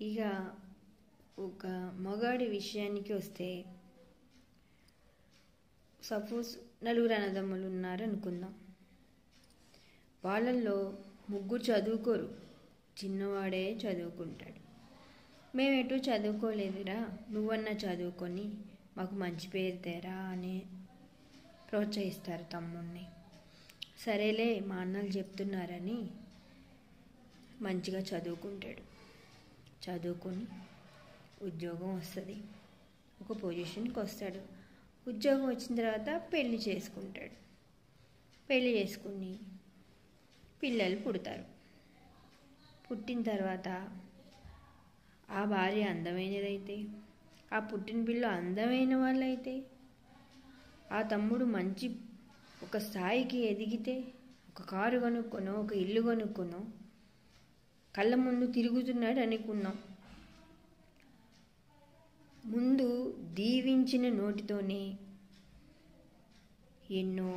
ఇక ఒక మగాడి విషయానికి వస్తే, సపోజ్ నలుగురు అన్నదమ్ములు ఉన్నారనుకుందాం. వాళ్ళల్లో ముగ్గురు చదువుకోరు, చిన్నవాడే చదువుకుంటాడు. మేము ఎటు చదువుకోలేదురా, నువ్వన్నా చదువుకొని మాకు మంచి పేరు తేరా అని ప్రోత్సహిస్తారు తమ్ముడిని. సరేలే మా అన్నలు చెప్తున్నారని మంచిగా చదువుకుంటాడు. చదువుకొని ఉద్యోగం వస్తుంది, ఒక పొజిషన్కి వస్తాడు. ఉద్యోగం వచ్చిన తర్వాత పెళ్లి చేసుకుంటాడు. పెళ్లి చేసుకుని పిల్లలు పుడతారు. పుట్టిన తర్వాత ఆ భార్య అందమైనదైతే, ఆ పుట్టిన పిల్ల అందమైన వాళ్ళైతే, ఆ తమ్ముడు మంచి ఒక స్థాయికి ఎదిగితే, ఒక కారు కొనుక్కొనో ఒక ఇల్లు కొనుక్కొనో కళ్ళ ముందు తిరుగుతున్నాడు అనుకున్నాం. ముందు దీవించిన నోటితోనే ఎన్నో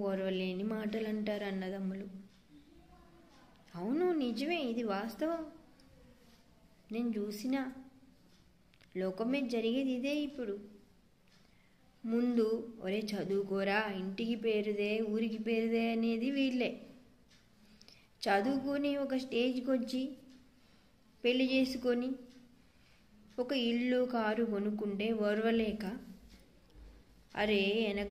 ఓర్వలేని మాటలు అంటారు అన్నదమ్ములు. అవును, నిజమే, ఇది వాస్తవం. నేను చూసిన లోకం మీద జరిగేది ఇదే. ఇప్పుడు ముందు ఒరే చదువుకోరా, ఇంటికి పేరుదే ఊరికి పేరుదే అనేది వీళ్ళే. చదువుకొని ఒక స్టేజ్కి వచ్చి పెళ్లి చేసుకొని ఒక ఇల్లు కారు కొనుక్కుంటే ఓర్వలేక, అరే